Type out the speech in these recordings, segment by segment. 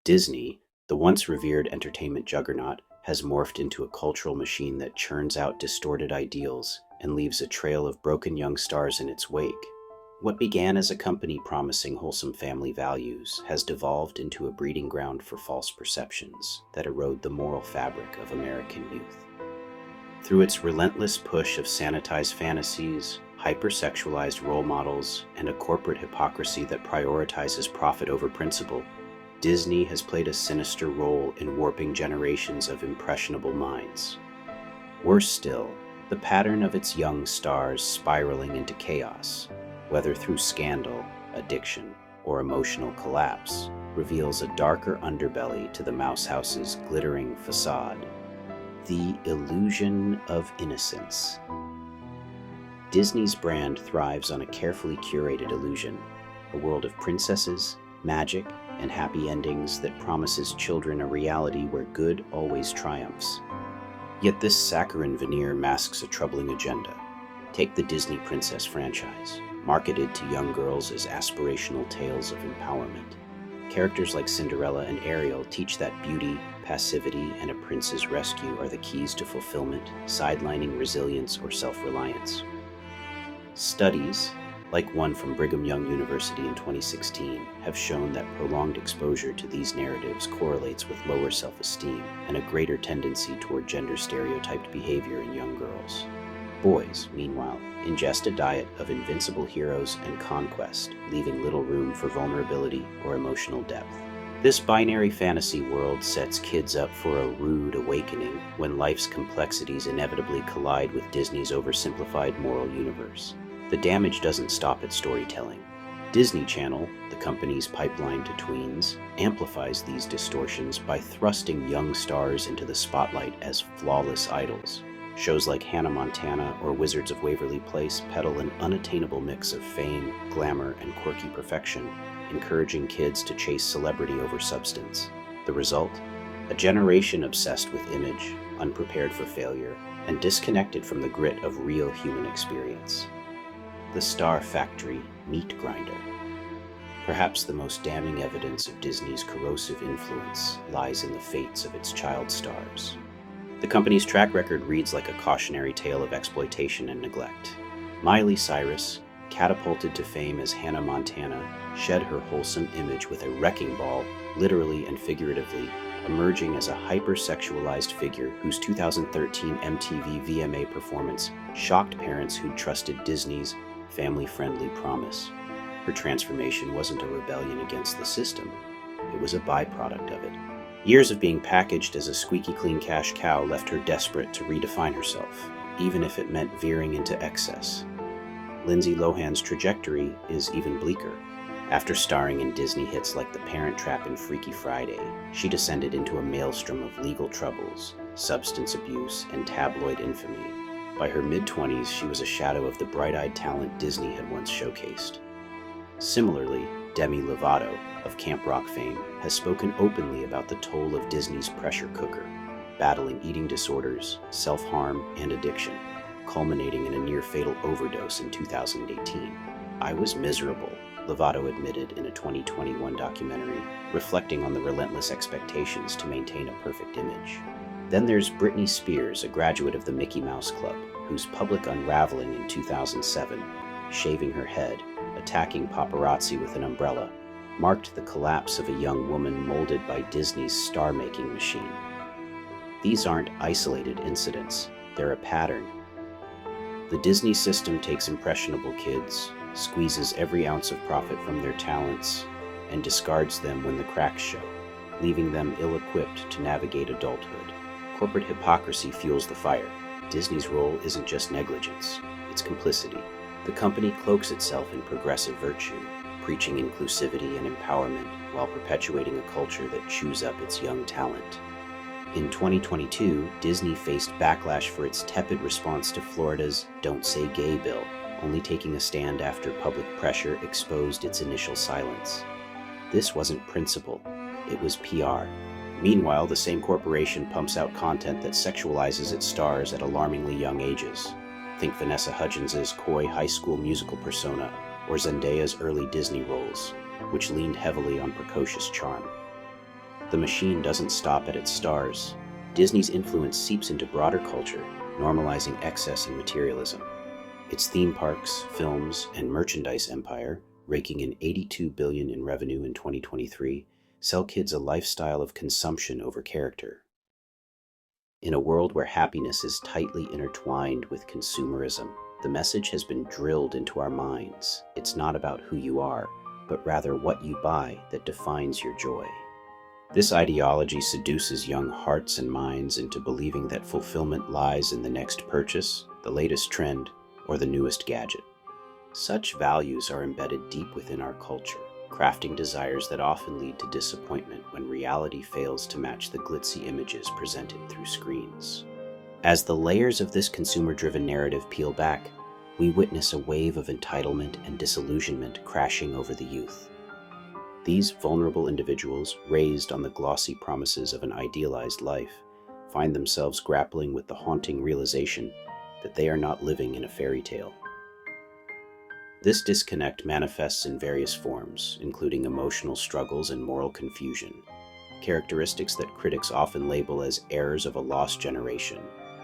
Disney, the once revered entertainment juggernaut, has morphed into a cultural machine that churns out distorted ideals and leaves a trail of broken young stars in its wake. What began as a company promising wholesome family values has devolved into a breeding ground for false perceptions that erode the moral fabric of American youth. Through its relentless push of sanitized fantasies, hypersexualized role models, and a corporate hypocrisy that prioritizes profit over principle, Disney has played a sinister role in warping generations of impressionable minds. Worse still, the pattern of its young stars spiraling into chaos, whether through scandal, addiction, or emotional collapse, reveals a darker underbelly to the Mouse House's glittering facade. The illusion of innocence. Disney's brand thrives on a carefully curated illusion, a world of princesses, magic, and happy endings that promises children a reality where good always triumphs. Yet this saccharine veneer masks a troubling agenda. Take the Disney Princess franchise, marketed to young girls as aspirational tales of empowerment. Characters like Cinderella and Ariel teach that beauty, passivity, and a prince's rescue are the keys to fulfillment, sidelining resilience or self-reliance. Studies, like one from Brigham Young University in 2016, have shown that prolonged exposure to these narratives correlates with lower self-esteem and a greater tendency toward gender-stereotyped behavior in young girls. Boys, meanwhile, ingest a diet of invincible heroes and conquest, leaving little room for vulnerability or emotional depth. This binary fantasy world sets kids up for a rude awakening when life's complexities inevitably collide with Disney's oversimplified moral universe. The damage doesn't stop at storytelling. Disney Channel, the company's pipeline to tweens, amplifies these distortions by thrusting young stars into the spotlight as flawless idols. Shows like Hannah Montana or Wizards of Waverly Place peddle an unattainable mix of fame, glamour, and quirky perfection, encouraging kids to chase celebrity over substance. The result? A generation obsessed with image, unprepared for failure, and disconnected from the grit of real human experience. The Star Factory meat grinder. Perhaps the most damning evidence of Disney's corrosive influence lies in the fates of its child stars. The company's track record reads like a cautionary tale of exploitation and neglect. Miley Cyrus, catapulted to fame as Hannah Montana, shed her wholesome image with a wrecking ball, literally and figuratively, emerging as a hyper-sexualized figure whose 2013 MTV VMA performance shocked parents who'd trusted Disney's family-friendly promise. Her transformation wasn't a rebellion against the system, it was a byproduct of it. Years of being packaged as a squeaky clean cash cow left her desperate to redefine herself, even if it meant veering into excess. Lindsay Lohan's trajectory is even bleaker. After starring in Disney hits like The Parent Trap and Freaky Friday, she descended into a maelstrom of legal troubles, substance abuse, and tabloid infamy. By her mid-20s, she was a shadow of the bright-eyed talent Disney had once showcased. Similarly, Demi Lovato, of Camp Rock fame, has spoken openly about the toll of Disney's pressure cooker, battling eating disorders, self-harm, and addiction, culminating in a near-fatal overdose in 2018. "I was miserable," Lovato admitted in a 2021 documentary, reflecting on the relentless expectations to maintain a perfect image. Then there's Britney Spears, a graduate of the Mickey Mouse Club, whose public unraveling in 2007, shaving her head, attacking paparazzi with an umbrella, marked the collapse of a young woman molded by Disney's star-making machine. These aren't isolated incidents, they're a pattern. The Disney system takes impressionable kids, squeezes every ounce of profit from their talents, and discards them when the cracks show, leaving them ill-equipped to navigate adulthood. Corporate hypocrisy fuels the fire. Disney's role isn't just negligence, it's complicity. The company cloaks itself in progressive virtue, preaching inclusivity and empowerment while perpetuating a culture that chews up its young talent. In 2022, Disney faced backlash for its tepid response to Florida's Don't Say Gay bill, only taking a stand after public pressure exposed its initial silence. This wasn't principle, it was PR. Meanwhile, the same corporation pumps out content that sexualizes its stars at alarmingly young ages. Think Vanessa Hudgens' coy high school musical persona, or Zendaya's early Disney roles, which leaned heavily on precocious charm. The machine doesn't stop at its stars. Disney's influence seeps into broader culture, normalizing excess and materialism. Its theme parks, films, and merchandise empire, raking in $82 billion in revenue in 2023, sell kids a lifestyle of consumption over character. In a world where happiness is tightly intertwined with consumerism, the message has been drilled into our minds. It's not about who you are, but rather what you buy that defines your joy. This ideology seduces young hearts and minds into believing that fulfillment lies in the next purchase, the latest trend, or the newest gadget. Such values are embedded deep within our culture, crafting desires that often lead to disappointment when reality fails to match the glitzy images presented through screens. As the layers of this consumer-driven narrative peel back, we witness a wave of entitlement and disillusionment crashing over the youth. These vulnerable individuals, raised on the glossy promises of an idealized life, find themselves grappling with the haunting realization that they are not living in a fairy tale. This disconnect manifests in various forms, including emotional struggles and moral confusion, characteristics that critics often label as errors of a lost generation,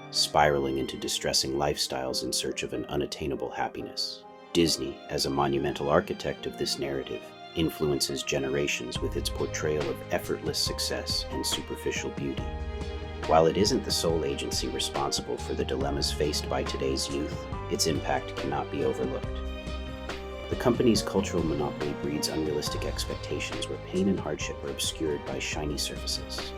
spiraling into distressing lifestyles in search of an unattainable happiness. Disney, as a monumental architect of this narrative, influences generations with its portrayal of effortless success and superficial beauty. While it isn't the sole agency responsible for the dilemmas faced by today's youth, its impact cannot be overlooked. The company's cultural monopoly breeds unrealistic expectations where pain and hardship are obscured by shiny surfaces.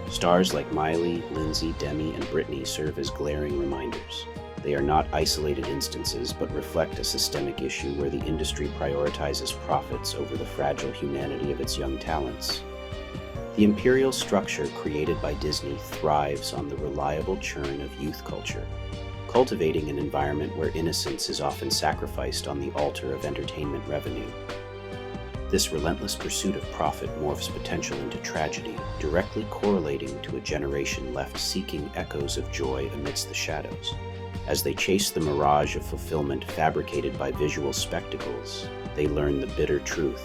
Stars like Miley, Lindsay, Demi, and Britney serve as glaring reminders. They are not isolated instances, but reflect a systemic issue where the industry prioritizes profits over the fragile humanity of its young talents. The imperial structure created by Disney thrives on the reliable churn of youth culture, cultivating an environment where innocence is often sacrificed on the altar of entertainment revenue. This relentless pursuit of profit morphs potential into tragedy, directly correlating to a generation left seeking echoes of joy amidst the shadows. As they chase the mirage of fulfillment fabricated by visual spectacles, they learn the bitter truth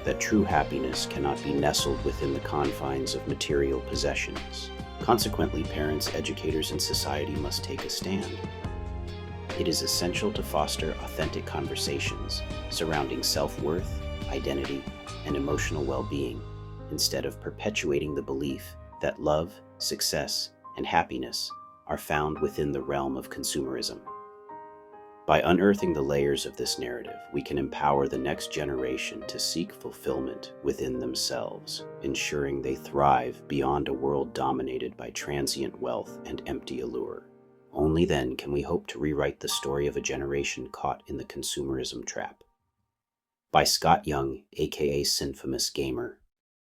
that true happiness cannot be nestled within the confines of material possessions. Consequently, parents, educators, and society must take a stand. It is essential to foster authentic conversations surrounding self-worth, identity, and emotional well-being, instead of perpetuating the belief that love, success, and happiness are found within the realm of consumerism. By unearthing the layers of this narrative, we can empower the next generation to seek fulfillment within themselves, ensuring they thrive beyond a world dominated by transient wealth and empty allure. Only then can we hope to rewrite the story of a generation caught in the consumerism trap. By Scott Young, aka Sinfamous Gamer.